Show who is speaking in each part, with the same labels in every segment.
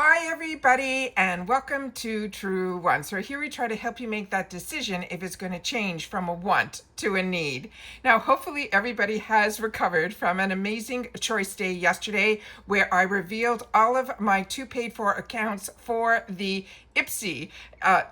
Speaker 1: Hi everybody, and welcome to Truewants. So here we try to help you make that decision if it's going to change from a want to a need. Now, hopefully everybody has recovered from an amazing choice day yesterday where I revealed all of my 2 paid for accounts for the Ipsy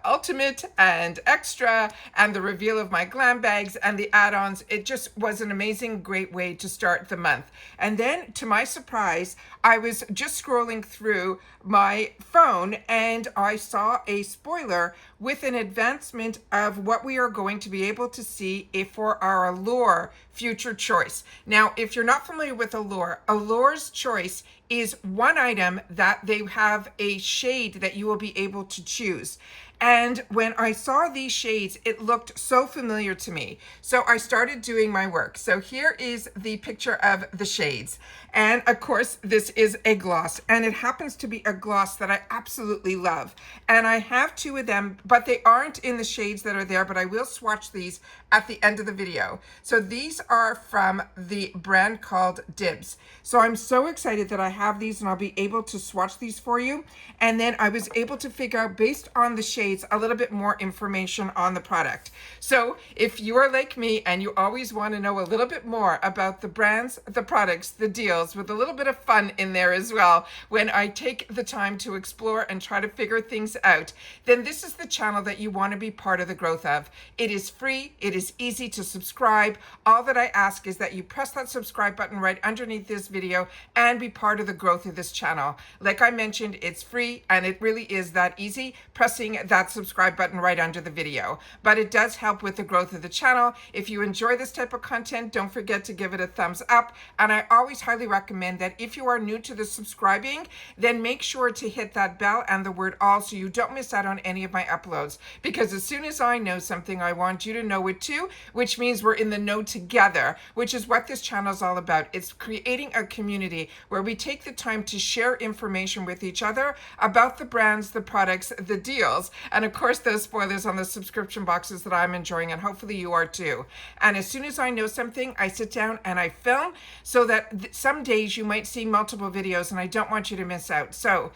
Speaker 1: Ultimate and Extra, and the reveal of my glam bags and the add-ons. It just was an amazing, great way to start the month. And then, to my surprise, I was just scrolling through my phone and I saw a spoiler with an advancement of what we are going to be able to see for our Allure future choice. Now, if you're not familiar with Allure, Allure's choice is one item that they have a shade that you will be able to choose. And when I saw these shades, it looked so familiar to me. So I started doing my work. So here is the picture of the shades. And of course, this is a gloss, and it happens to be a gloss that I absolutely love. And I have 2 of them, but they aren't in the shades that are there, but I will swatch these at the end of the video. So these are from the brand called Dibs. So I'm so excited that I have these and I'll be able to swatch these for you. And then I was able to figure out, based on the shades, a little bit more information on the product. So if you are like me and you always want to know a little bit more about the brands, the products, the deals, with a little bit of fun in there as well, when I take the time to explore and try to figure things out, then this is the channel that you want to be part of the growth of. It is free. It is easy to subscribe. All that I ask is that you press that subscribe button right underneath this video and be part of the growth of this channel. Like I mentioned, it's free and it really is that easy, pressing that subscribe button right under the video. But it does help with the growth of the channel. If you enjoy this type of content, don't forget to give it a thumbs up. And I always highly recommend that if you are new to the subscribing, then make sure to hit that bell and the word all so you don't miss out on any of my uploads. Because as soon as I know something, I want you to know it too, which means we're in the know together, which is what this channel is all about. It's creating a community where we take the time to share information with each other about the brands, the products, the deals, and of course those spoilers on the subscription boxes that I'm enjoying, and hopefully you are too. And as soon as I know something, I sit down and I film so that some days you might see multiple videos and I don't want you to miss out. So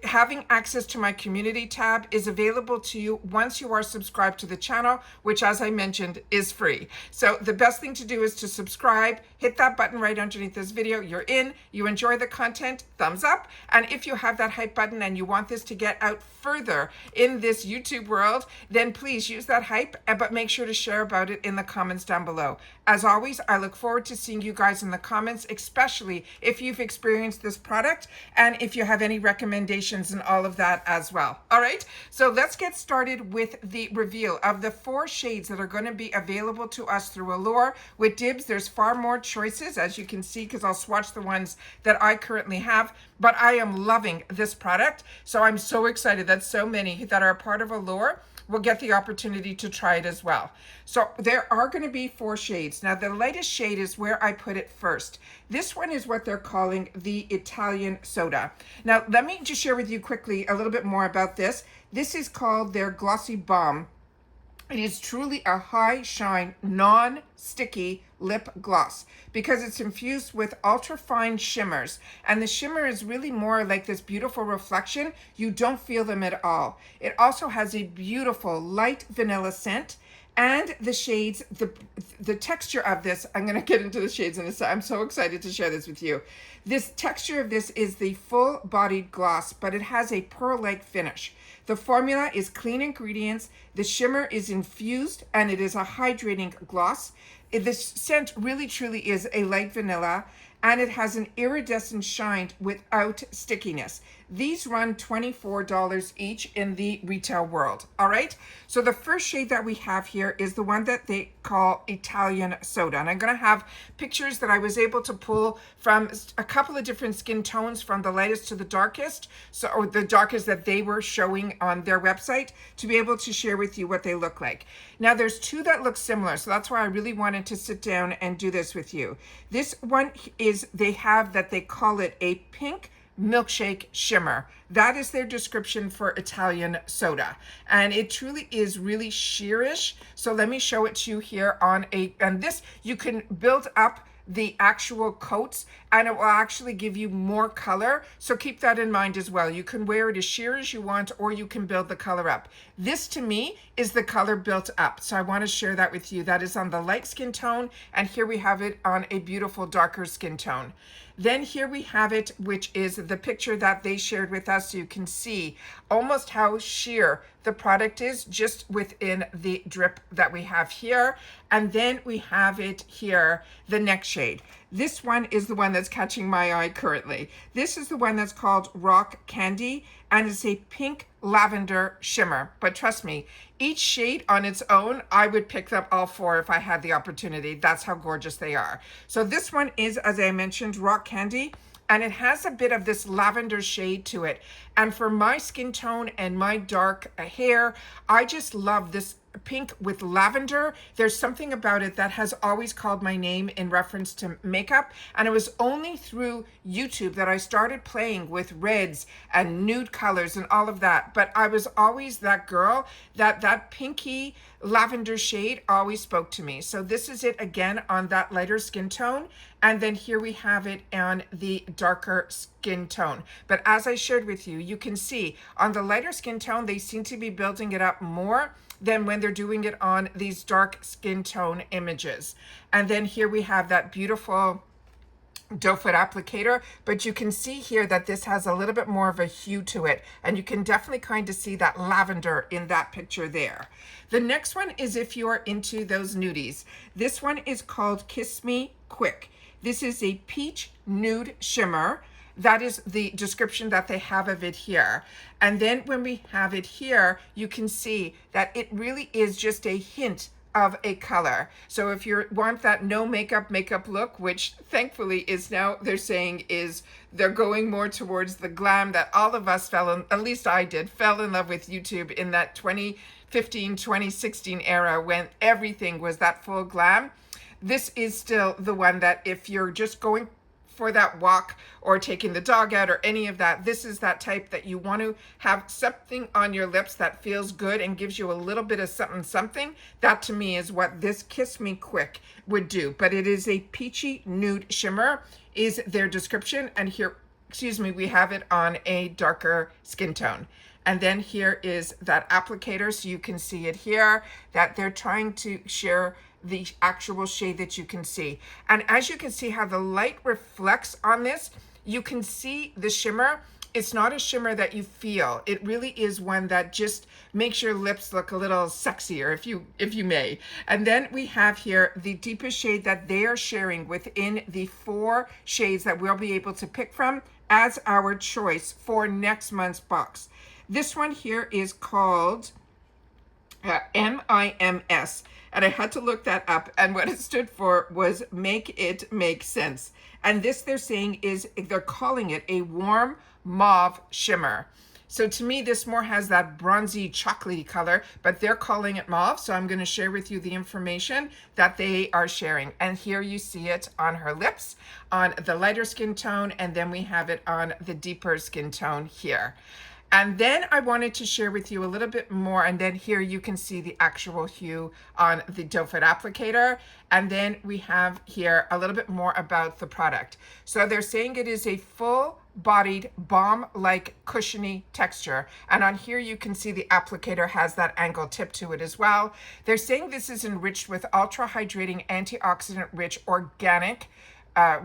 Speaker 1: having access to my community tab is available to you once you are subscribed to the channel, which, as I mentioned, is free. So the best thing to do is to subscribe, hit that button right underneath this video. You're in, you enjoy the content, thumbs up. And if you have that hype button and you want this to get out further in this YouTube world, then please use that hype, but make sure to share about it in the comments down below. As always, I look forward to seeing you guys in the comments, especially if you've experienced this product and if you have any recommendations and all of that as well. All right, so let's get started with the reveal of the 4 shades that are going to be available to us through Allure. With Dibs, there's far more choices, as you can see, because I'll swatch the ones that I currently have. But I am loving this product, so I'm so excited that so many that are a part of Allure will get the opportunity to try it as well. So there are going to be 4 shades. Now, the lightest shade is where I put it first. This one is what they're calling the Italian Soda. Now, let me just share with you quickly a little bit more about this. This is called their Glossy Balm. It is truly a high shine, non-sticky lip gloss because it's infused with ultra fine shimmers, and the shimmer is really more like this beautiful reflection. You don't feel them at all. It also has a beautiful light vanilla scent, and the shades, the texture of this, I'm going to get into the shades in a second. I'm so excited to share this with you. This texture of this is the full-bodied gloss, but it has a pearl-like finish. The formula is clean ingredients, the shimmer is infused, and it is a hydrating gloss. This scent really truly is a light vanilla, and it has an iridescent shine without stickiness. These run $24 each in the retail world. All right, so the first shade that we have here is the one that they call Italian Soda, and I'm going to have pictures that I was able to pull from a couple of different skin tones, from the lightest to the darkest, or the darkest that they were showing on their website, to be able to share with you what they look like. Now, there's 2 that look similar, so that's why I really wanted to sit down and do this with you. This one is, they have that they call it a pink milkshake shimmer. That is their description for Italian Soda, and it truly is really sheerish. So let me show it to you here on and this, you can build up the actual coats and it will actually give you more color. So keep that in mind as well. You can wear it as sheer as you want, or you can build the color up. This to me is the color built up. So I want to share that with you. That is on the light skin tone, and here we have it on a beautiful darker skin tone. Then here we have it, which is the picture that they shared with us. So you can see almost how sheer the product is just within the drip that we have here. And then we have it here, the next shade. This one is the one that's catching my eye currently. This is the one that's called Rock Candy, and it's a pink lavender shimmer. But trust me, each shade on its own, I would pick up all four if I had the opportunity. That's how gorgeous they are. So this one is, as I mentioned, Rock Candy, and it has a bit of this lavender shade to it. And for my skin tone and my dark hair, I just love this pink with lavender. There's something about it that has always called my name in reference to makeup, and it was only through YouTube that I started playing with reds and nude colors and all of that. But I was always that girl that pinky lavender shade always spoke to me. So this is it again on that lighter skin tone, and then here we have it on the darker skin tone. But as I shared with you, you can see on the lighter skin tone they seem to be building it up more than when they're doing it on these dark skin tone images. And then here we have that beautiful doe foot applicator, but you can see here that this has a little bit more of a hue to it, and you can definitely kind of see that lavender in that picture there. The next one is if you are into those nudies. This one is called Kiss Me Quick. This is a peach nude shimmer. That is the description that they have of it here. And then when we have it here, you can see that it really is just a hint of a color. So if you want that no makeup look, which thankfully is now they're saying is they're going more towards the glam that all of us at least I did, fell in love with YouTube in that 2015, 2016 era when everything was that full glam. This is still the one that if you're just going for that walk or taking the dog out or any of that, this is that type that you want to have something on your lips that feels good and gives you a little bit of something. That to me is what this Kiss Me Quick would do. But it is a peachy nude shimmer is their description, and here, excuse me, we have it on a darker skin tone. And then here is that applicator, so you can see it here that they're trying to share the actual shade that you can see. And as you can see how the light reflects on this, you can see the shimmer. It's not a shimmer that you feel. It really is one that just makes your lips look a little sexier, if you may. And then we have here the deepest shade that they are sharing within the 4 shades that we'll be able to pick from as our choice for next month's box. This one here is called MIMS. And I had to look that up, and what it stood for was Make It Make Sense. And this they're saying is, they're calling it a warm mauve shimmer. So to me, this more has that bronzy chocolatey color, but they're calling it mauve. So I'm going to share with you the information that they are sharing. And here you see it on her lips, on the lighter skin tone, and then we have it on the deeper skin tone here. And then I wanted to share with you a little bit more, and then here you can see the actual hue on the doe foot applicator. And then we have here a little bit more about the product. So they're saying it is a full-bodied balm-like cushiony texture. And on here you can see the applicator has that angle tip to it as well. They're saying this is enriched with ultra-hydrating, antioxidant-rich, organic,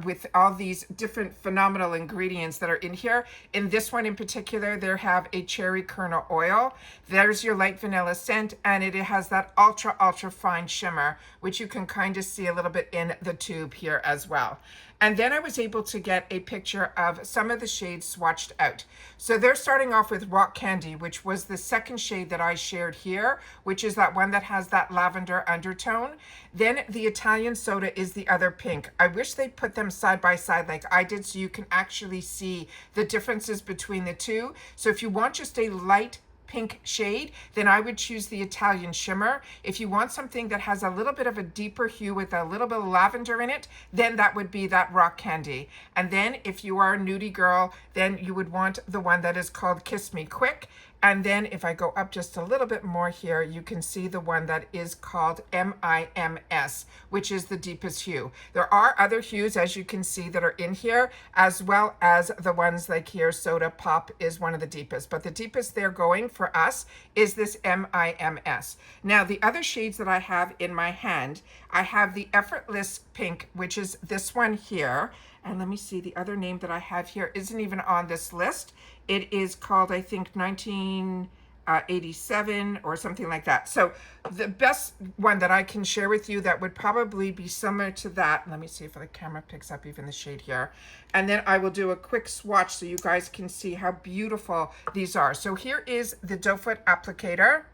Speaker 1: with all these different phenomenal ingredients that are in here. In this one in particular, there have a cherry kernel oil. There's your light vanilla scent, and it has that ultra fine shimmer, which you can kind of see a little bit in the tube here as well. And then I was able to get a picture of some of the shades swatched out. So they're starting off with Rock Candy, which was the second shade that I shared here, which is that one that has that lavender undertone. Then the Italian Soda is the other pink. I wish they put them side by side like I did so you can actually see the differences between the two. So if you want just a light pink shade, then I would choose the Italian Shimmer. If you want something that has a little bit of a deeper hue with a little bit of lavender in it, then that would be that Rock Candy. And then if you are a nudie girl, then you would want the one that is called Kiss Me Quick. And then if I go up just a little bit more here, you can see the one that is called MIMS, which is the deepest hue. There are other hues, as you can see, that are in here, as well as the ones like here, Soda Pop is one of the deepest. But the deepest they're going for us is this MIMS. Now, the other shades that I have in my hand, I have the Effortless Pink, which is this one here. And let me see, the other name that I have here isn't even on this list. It is called, I think, 1987 or something like that. So the best one that I can share with you that would probably be similar to that, let me see if the camera picks up even the shade here. And then I will do a quick swatch so you guys can see how beautiful these are. So here is the doe foot applicator.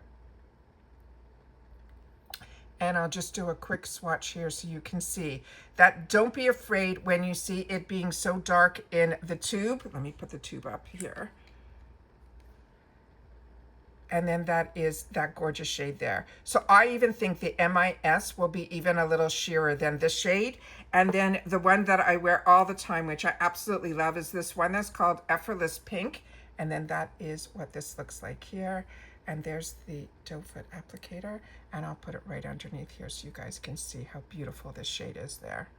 Speaker 1: And I'll just do a quick swatch here so you can see that. Don't be afraid when you see it being so dark in the tube. Let me put the tube up here. And then that is that gorgeous shade there. So I even think the MIS will be even a little sheerer than this shade. And then the one that I wear all the time, which I absolutely love, is this one that's called Effortless Pink. And then that is what this looks like here. And there's the doe foot applicator, and I'll put it right underneath here so you guys can see how beautiful this shade is there.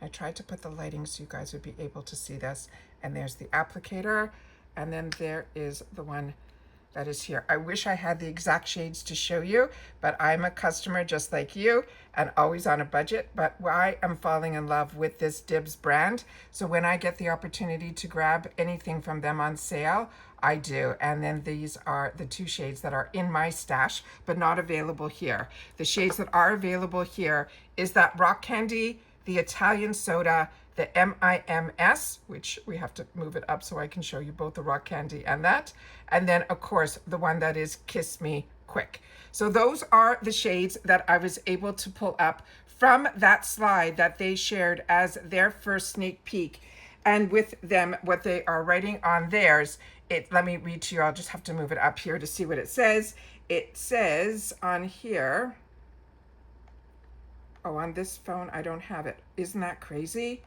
Speaker 1: I tried to put the lighting so you guys would be able to see this. And there's the applicator, and then there is the one that is here. I wish I had the exact shades to show you, but I'm a customer just like you and always on a budget. But I am falling in love with this Dibs brand. So when I get the opportunity to grab anything from them on sale, I do. And then these are the two shades that are in my stash, but not available here. The shades that are available here is that Rock Candy, the Italian Soda, the MIMS, which we have to move it up so I can show you both the Rock Candy and that. And then, of course, the one that is Kiss Me Quick. So those are the shades that I was able to pull up from that slide that they shared as their first sneak peek. And with them, what they are writing on theirs, let me read to you. I'll just have to move it up here to see what it says. It says on here, oh, on this phone, I don't have it. Isn't that crazy?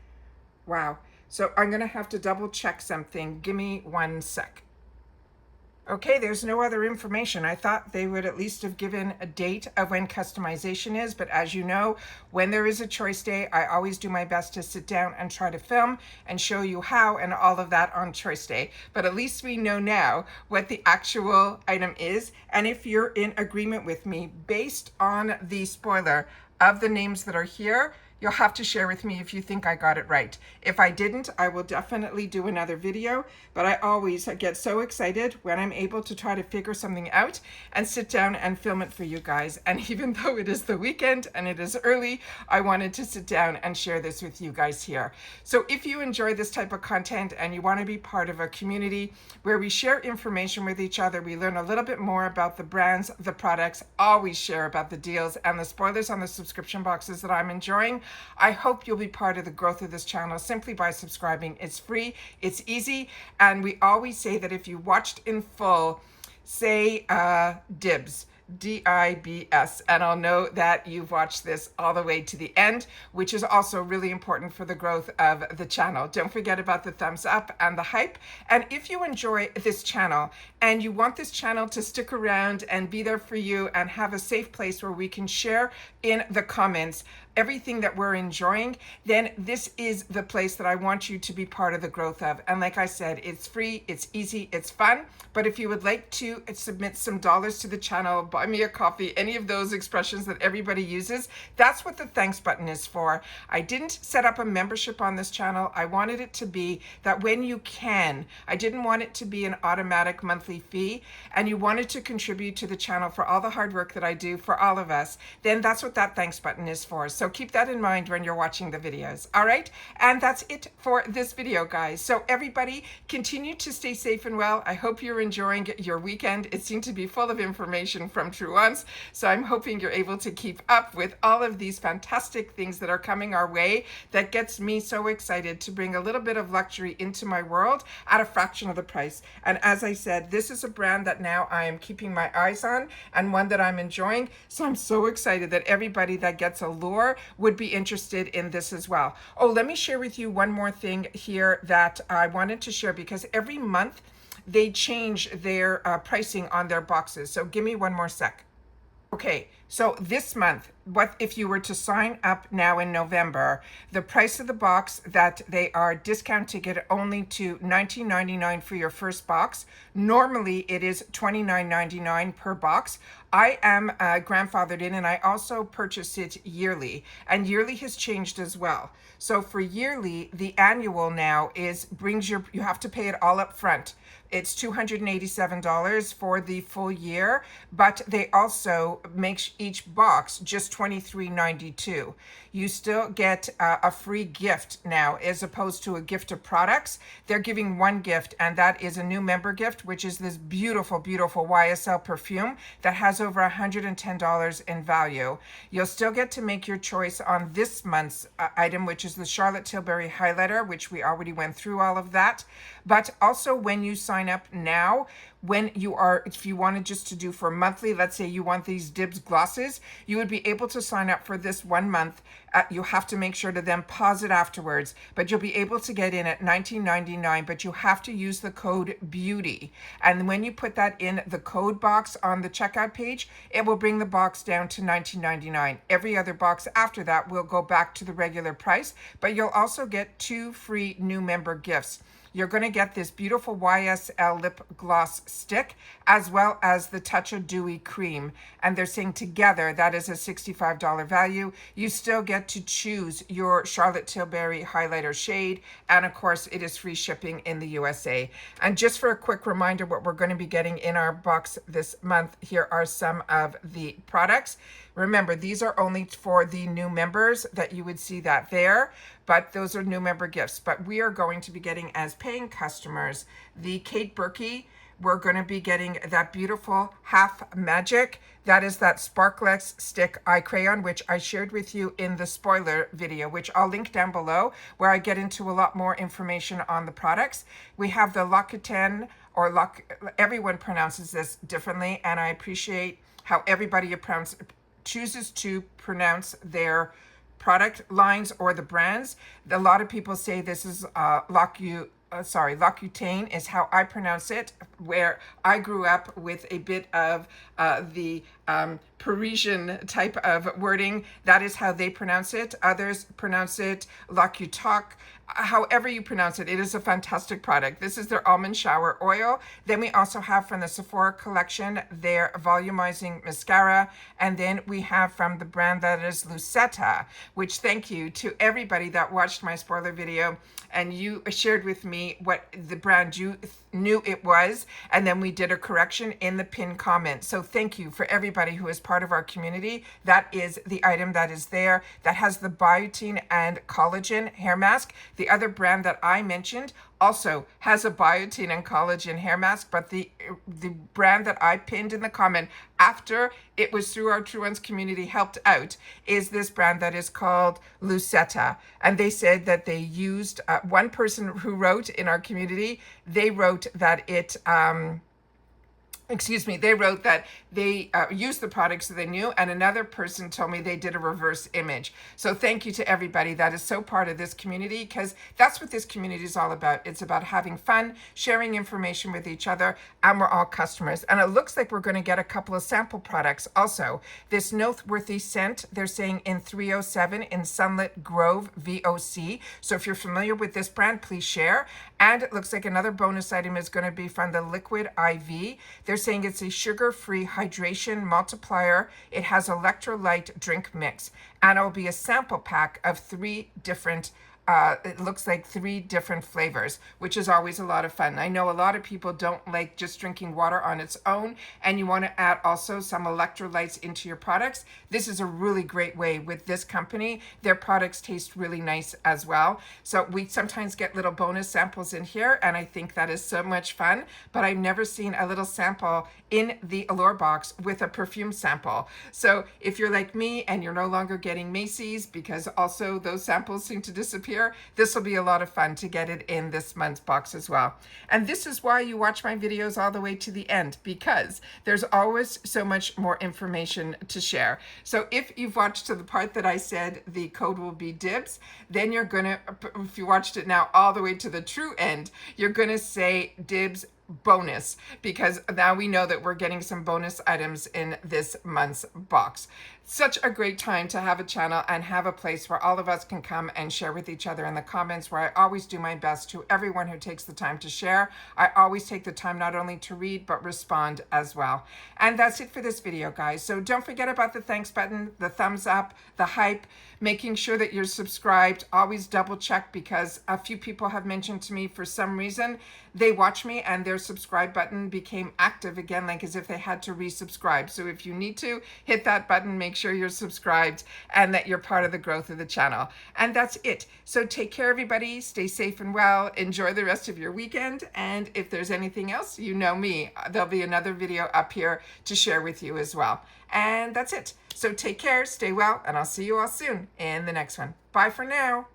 Speaker 1: Wow. So I'm going to have to double check something. Give me 1 sec. Okay, there's no other information. I thought they would at least have given a date of when customization is, but as you know, when there is a choice day, I always do my best to sit down and try to film and show you how and all of that on choice day. But at least we know now what the actual item is. And if you're in agreement with me, based on the spoiler of the names that are here, you'll have to share with me if you think I got it right. If I didn't, I will definitely do another video, but I always get so excited when I'm able to try to figure something out and sit down and film it for you guys. And even though it is the weekend and it is early, I wanted to sit down and share this with you guys here. So if you enjoy this type of content and you want to be part of a community where we share information with each other, we learn a little bit more about the brands, the products, always share about the deals and the spoilers on the subscription boxes that I'm enjoying, I hope you'll be part of the growth of this channel simply by subscribing. It's free, it's easy, and we always say that if you watched in full, say Dibs, D-I-B-S, and I'll know that you've watched this all the way to the end, which is also really important for the growth of the channel. Don't forget about the thumbs up and the hype. And if you enjoy this channel and you want this channel to stick around and be there for you and have a safe place where we can share in the comments everything that we're enjoying, then this is the place that I want you to be part of the growth of. And like I said, it's free, it's easy, it's fun. But if you would like to submit some dollars to the channel, buy me a coffee, any of those expressions that everybody uses, that's what the thanks button is for. I didn't set up a membership on this channel. I wanted it to be that when you can, I didn't want it to be an automatic monthly fee, and you wanted to contribute to the channel for all the hard work that I do for all of us, then that's what that thanks button is for. So keep that in mind when you're watching the videos. All right. And that's it for this video, guys. So everybody continue to stay safe and well. I hope you're enjoying your weekend. It seemed to be full of information from Truewants. So I'm hoping you're able to keep up with all of these fantastic things that are coming our way. That gets me so excited to bring a little bit of luxury into my world at a fraction of the price. And as I said, this is a brand that now I am keeping my eyes on and one that I'm enjoying. So I'm so excited that everybody that gets Allure would be interested in this as well. Oh, let me share with you one more thing here that I wanted to share, because every month they change their pricing on their boxes. So give me one more sec. Okay, so this month, what if you were to sign up now in November, the price of the box that they are discounting it only to $19.99 for your first box. Normally it is $29.99 per box. I am grandfathered in, and I also purchase it yearly, and yearly has changed as well. So for yearly, the annual now you have to pay it all up front. It's $287 for the full year, but they also make each box just $23.92. You still get a free gift now, as opposed to a gift of products. They're giving one gift, and that is a new member gift, which is this beautiful, beautiful YSL perfume that has over $110 in value. You'll still get to make your choice on this month's item, which is the Charlotte Tilbury highlighter, which we already went through all of that. But also when you sign up now, if you wanted just to do for monthly, let's say you want these Dibs glosses, you would be able to sign up for this 1 month. You have to make sure to then pause it afterwards, but you'll be able to get in at $19.99, but you have to use the code BEAUTY. And when you put that in the code box on the checkout page, it will bring the box down to $19.99. Every other box after that will go back to the regular price, but you'll also get 2 free new member gifts. You're going to get this beautiful YSL lip gloss stick, as well as the Touch of Dewy cream. And they're saying together that is a $65 value. You still get to choose your Charlotte Tilbury highlighter shade. And of course, it is free shipping in the USA. And just for a quick reminder, what we're going to be getting in our box this month, here are some of the products. Remember, these are only for the new members that you would see that there, but those are new member gifts. But we are going to be getting, as paying customers, the Kate Berkey. We're going to be getting that beautiful Half Magic. That is that Sparklex stick eye crayon, which I shared with you in the spoiler video, which I'll link down below, where I get into a lot more information on the products. We have the Rakuten, or everyone pronounces this differently, and I appreciate how everybody chooses to pronounce their product lines or the brands. A lot of people say this is Rakuten is how I pronounce it, where I grew up with a bit of the Parisian type of wording. That is how they pronounce it. Others pronounce it Rakuten. However you pronounce it, it is a fantastic product. This is their almond shower oil. Then we also have from the Sephora collection their volumizing mascara. And then we have from the brand that is Lucetta, which, thank you to everybody that watched my spoiler video and you shared with me what the brand you knew it was, and then we did a correction in the pinned comment. So thank you for everybody who is part of our community. That is the item that is there that has the biotin and collagen hair mask. The other brand that I mentioned also has a biotin and collagen hair mask, but the brand that I pinned in the comment after it was through our Truewants community helped out is this brand that is called Lucetta. And they said that they used, one person who wrote in our community, they wrote that they wrote that they used the products that they knew, and another person told me they did a reverse image. So thank you to everybody that is so part of this community, because that's what this community is all about. It's about having fun, sharing information with each other, and we're all customers. And it looks like we're going to get a couple of sample products also. This Noteworthy scent, they're saying in 307 in Sunlit Grove VOC. So if you're familiar with this brand, please share. And it looks like another bonus item is going to be from the Liquid IV. They're saying it's a sugar-free hydration multiplier. It has electrolyte drink mix, and it will be a sample pack of 3 different it looks like 3 different flavors, which is always a lot of fun. I know a lot of people don't like just drinking water on its own, and you want to add also some electrolytes into your products. This is a really great way with this company. Their products taste really nice as well. So we sometimes get little bonus samples in here, and I think that is so much fun, but I've never seen a little sample in the Allure box with a perfume sample. So if you're like me and you're no longer getting Macy's because also those samples seem to disappear, this will be a lot of fun to get it in this month's box as well. And this is why you watch my videos all the way to the end, because there's always so much more information to share. So if you've watched to the part that I said the code will be Dibs, then you're gonna, if you watched it now all the way to the true end, you're gonna say Dibs bonus, because now we know that we're getting some bonus items in this month's box. Such a great time to have a channel and have a place where all of us can come and share with each other in the comments, where I always do my best to everyone who takes the time to share. I always take the time not only to read, but respond as well. And that's it for this video, guys. So don't forget about the thanks button, the thumbs up, the hype, making sure that you're subscribed. Always double check, because a few people have mentioned to me for some reason they watch me and their subscribe button became active again, like as if they had to resubscribe. So if you need to hit that button, make sure you're subscribed and that you're part of the growth of the channel. And that's it. So take care, everybody. Stay safe and well. Enjoy the rest of your weekend. And if there's anything else, you know me, there'll be another video up here to share with you as well. And that's it. So take care, stay well, and I'll see you all soon in the next one. Bye for now.